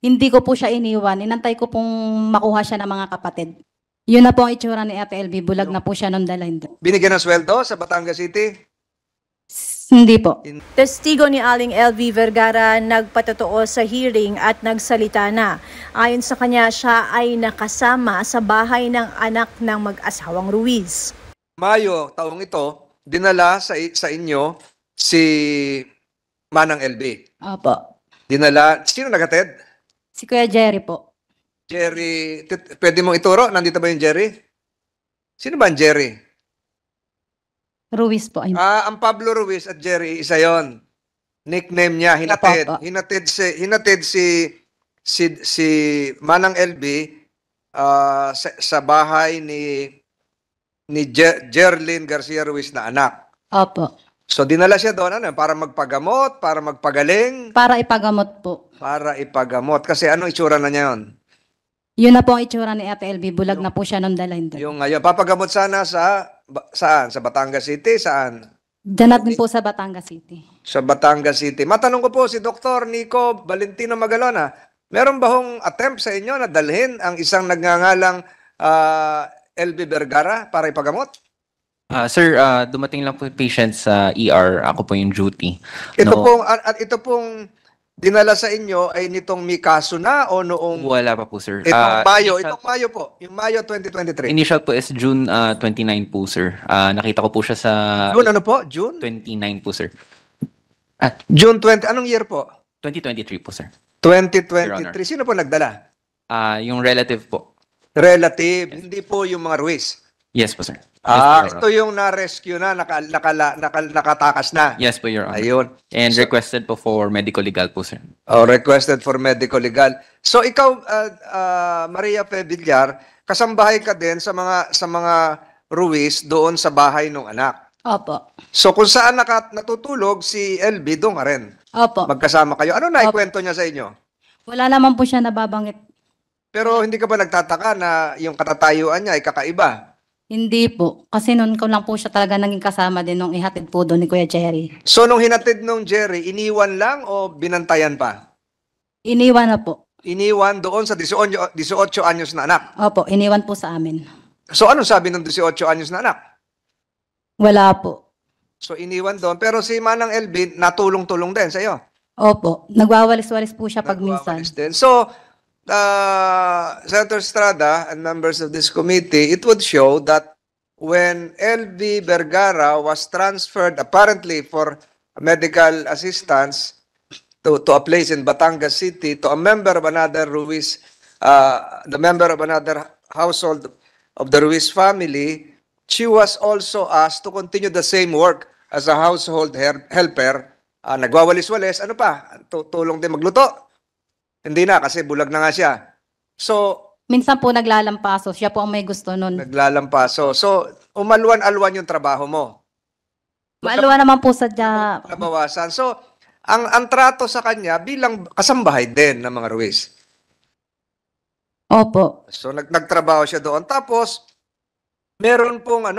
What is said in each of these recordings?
Hindi ko po siya iniwan. Inantay ko pong makuha siya ng mga kapatid. Yun na po ang itsura ni Ate LV. Bulag na po siya nung dalhin doon. Binigyan ng sweldo sa Batangas City? Hindi po. Testigo ni Aling LV Vergara nagpatotoo sa hearing at nagsalita na. Ayon sa kanya, siya ay nakasama sa bahay ng anak ng mag-asawang Ruiz. Mayo, taong ito, dinala sa inyo si Manang LV. Opo. Dinala, sino nagatid? Si Kuya Jerry po. Jerry, pwede mong ituro? Nandito ba yung Jerry? Sino ba ang Jerry? Ruiz po. Ang Pablo Ruiz at Jerry, isa yon. Nickname niya, hinatid. Opo. Hinatid si Manang LV sa bahay ni Jerlyn Garcia Ruiz na anak. Opo. So dinala siya doon para magpagamot, para magpagaling, Para ipagamot po. para ipagamot. Kasi anong itsura na niya yun? Yun na po ang itsura ni Ate LV. Bulag na po siya nung dalhin doon. Yung ngayon, papagamot sana saan? Sa Batangas City? Saan? Diyan natin po sa Batangas City. Sa Batangas City. Matanong ko po si Dr. Nico Valentino Magalona, meron ba hong attempt sa inyo na dalhin ang isang nagngangalang LV Vergara para ipagamot? Sir, dumating lang po yung patient sa ER. Ako po yung duty. Ito pong dinala sa inyo ay nitong may kaso na o noong Wala pa po, sir. itong Mayo po, yung Mayo 2023. Initial po is June 29 po, sir. Nakita ko po siya sa June ano po? June? 29 po, sir. June 20, anong year po? 2023 po, sir. 2023. Sino po nagdala? Yung relative po. Relative, hindi po yung mga Ruiz. Yes po, sir. Yes, Ito yung na-rescue na, nakatakas na. Yes po, Your Honor. Ayun. And requested po for medical legal po, sir. Requested for medical legal. So ikaw, Maria Fe Villar, kasambahay ka din sa mga Ruiz doon sa bahay ng anak. Opo. So kung saan natutulog si LB, doon ka rin. Opo. Magkasama kayo. Ano naikwento niya sa inyo? Wala naman po siya nababanggit. Pero hindi ka ba nagtataka na yung katatayuan niya ay kakaiba? Hindi po. Kasi noon ko lang po siya talaga naging kasama din nung ihatid po doon ni Kuya Jerry. So nung hinatid nung Jerry, iniwan lang o binantayan pa? Iniwan na po. Iniwan doon sa 18 anyos na anak. Opo, iniwan po sa amin. So anong sabi ng 18 anyos na anak? Wala po. So iniwan doon. Pero si Manang LB, natulong-tulong din sa iyo. Opo. Nagwawalis-walis po siya pag minsan. Nagwawalis din. So, Senator Estrada and members of this committee, it would show that when LV Vergara was transferred apparently for medical assistance to a place in Batangas City to a member of another Ruiz, the member of another household of the Ruiz family, she was also asked to continue the same work as a household helper. Nagwawalis-walis, ano pa? Tulong din magluto. Hindi na kasi bulag na nga siya. So, minsan po naglalampaso. Siya po ang may gusto nun. Naglalampaso. So, umalwan-alwan yung trabaho mo. Maalwa naman po sadya. Nabawasan. So, ang trato sa kanya bilang kasambahay din ng mga Ruiz. Opo. So, nagtrabaho siya doon. Tapos, meron pong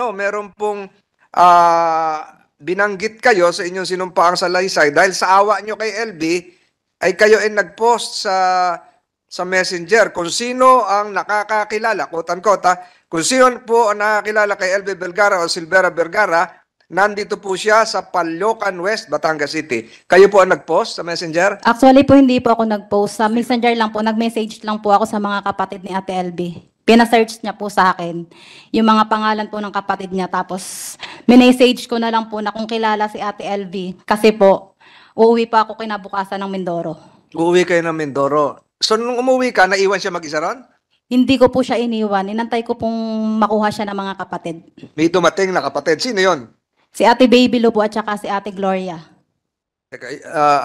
binanggit kayo sa inyong sinumpaang salaysay dahil sa awa nyo kay LB, ay kayo ay nag-post sa Messenger kung sino ang nakakakilala, quote-unquote, kung sino po ang nakakilala kay LB Vergara o Silvera Vergara, nandito po siya sa Caloocan West, Batangas City. Kayo po ang nag-post sa Messenger? Actually po, hindi po ako nag-post. Sa Messenger lang po, nag-message lang po ako sa mga kapatid ni Ate LB. Pina-search niya po sa akin yung mga pangalan po ng kapatid niya. Tapos, minessage ko na lang po na kung kilala si Ate LB. Kasi po, uuwi pa ako kinabukasan ng Mindoro. Uuwi kayo ng Mindoro. So, nung umuwi ka, naiwan siya mag-isa ron? Hindi ko po siya iniwan. Inantay ko pong makuha siya ng mga kapatid. May dumating na kapatid. Sino yon? Si Ate Baby Lo po at saka si Ate Gloria.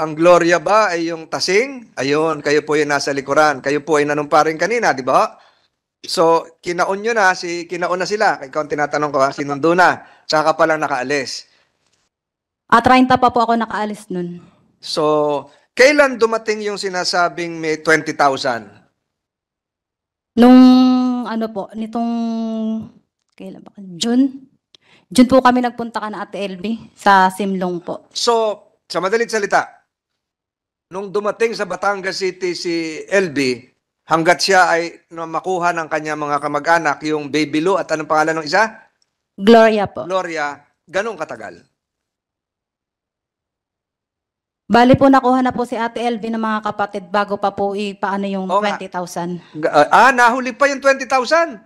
Ang Gloria ba ay yung tasing? Ayun, kayo po yung nasa likuran. Kayo po ay nanumparing kanina, di ba? So, kinaon na sila. Ikaw ang tinatanong ko, sinundo na. Tsaka pa lang nakaalis. 30 pa po ako nakaalis nun. So, kailan dumating yung sinasabing may 20,000? Nung kailan ba? June? June po kami nagpunta ka na Ate LB sa Simlong po. So, sa madalit salita, nung dumating sa Batangas City si LB, hanggat siya ay makuha ng kanya mga kamag-anak, yung Baby Lou at anong pangalan ng isa? Gloria po. Gloria, ganong katagal? Bali po nakuha na po si Ate LB ng mga kapatid bago pa po ipaano yung Oo nga. 20,000. Nahuli pa yung 20,000.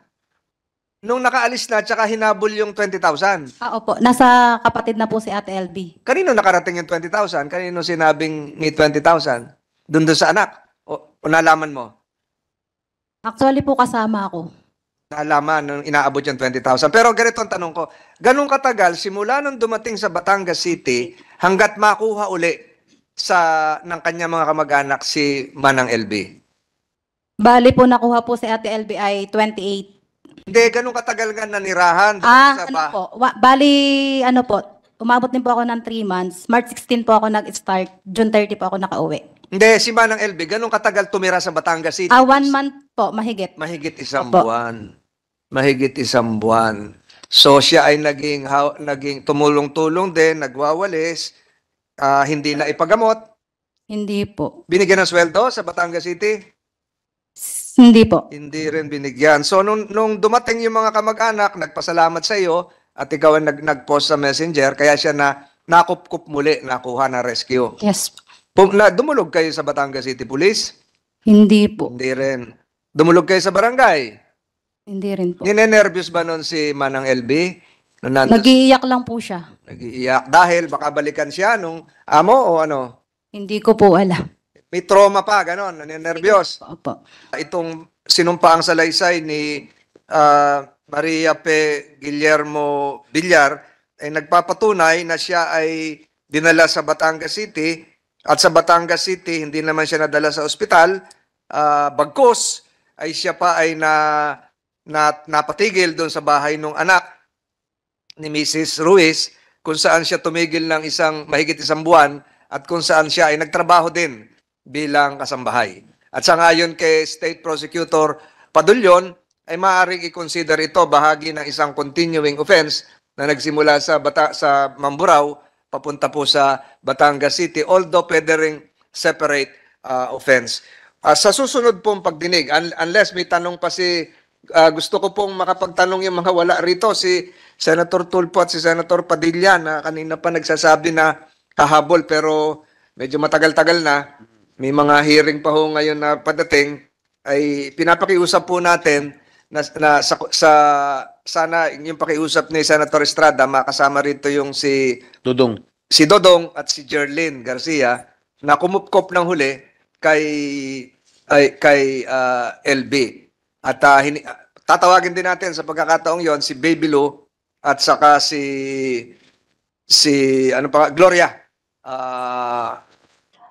Nung nakaalis na, tsaka hinabol yung 20,000. Opo. Nasa kapatid na po si Ate LB. Kanino nakarating yung 20,000? Kanino sinabing may 20,000? Doon sa anak? O nalaman mo? Actually po kasama ako. Nalaman nung inaabot yung 20,000. Pero ganito ang tanong ko, ganun katagal simula nung dumating sa Batangas City hanggat makuha uli ng kanya mga kamag-anak si Manang LB? Bali po nakuha po si Ate LB ay 28. Hindi, ganun katagal nga nanirahan doon sa Ano po? Bali, ano po, umabot din po ako ng 3 months. March 16 po ako nag-start. June 30 po ako nakauwi. Hindi, si Manang LB, ganun katagal tumira sa Batangas City? 1 month po, mahigit. Mahigit isang Opo. buwan. Mahigit isang buwan. So siya ay naging tumulong-tulong din, nagwawalis, hindi na ipagamot. Hindi po. Binigyan ng sweldo sa Batangas City? Hindi po. Hindi rin binigyan. So nung dumating yung mga kamag-anak, nagpasalamat sa iyo at ikaw ang nag-post sa Messenger, kaya siya nakupkup muli, nakuha na rescue. Yes. Dumulog kayo sa Batangas City Police? Hindi po. Hindi rin. Dumulog kayo sa barangay? Hindi rin po. Ninenervyos ba nun si Manang LB? Nag-iiyak lang po siya. Nag-iiyak dahil baka balikan siya nung amo o ano? Hindi ko po alam. May trauma pa, ganon, ninenervyos. Opo. Itong sinumpaang salaysay ni Maria P. Guillermo Villar ay nagpapatunay na siya ay dinala sa Batangas City at sa Batangas City hindi naman siya nadala sa ospital, bagkus ay siya pa ay napatigil doon sa bahay ng anak ni Mrs. Ruiz kung saan siya tumigil ng mahigit isang buwan at kung saan siya ay nagtrabaho din bilang kasambahay. At sa ngayon kay State Prosecutor Padulyon ay maaaring i-consider ito bahagi ng isang continuing offense na nagsimula sa Mamburao papunta po sa Batangas City, although pwede ring separate offense. Sa susunod pong pagdinig, unless may tanong pa gusto ko pong makapagtanong yung mga wala rito, si Senator Tulfo at si Senator Padilla na kanina pa nagsasabi na hahabol pero medyo matagal-tagal na. May mga hearing pa ho ngayon na padating, ay pinapakiusap po natin na sana yung pakiusap ni Senator Estrada, makasama rito yung si Dodong at si Jerlyn Garcia na kumupkop ng huli kay LB. At tatawagin din natin sa pagkakataong yon si Baby Lou at saka si Gloria.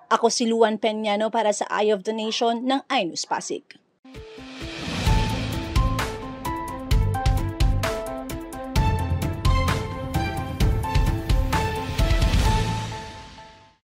Ako si Luan Peñano para sa Eye of the Nation ng iNews Pasig.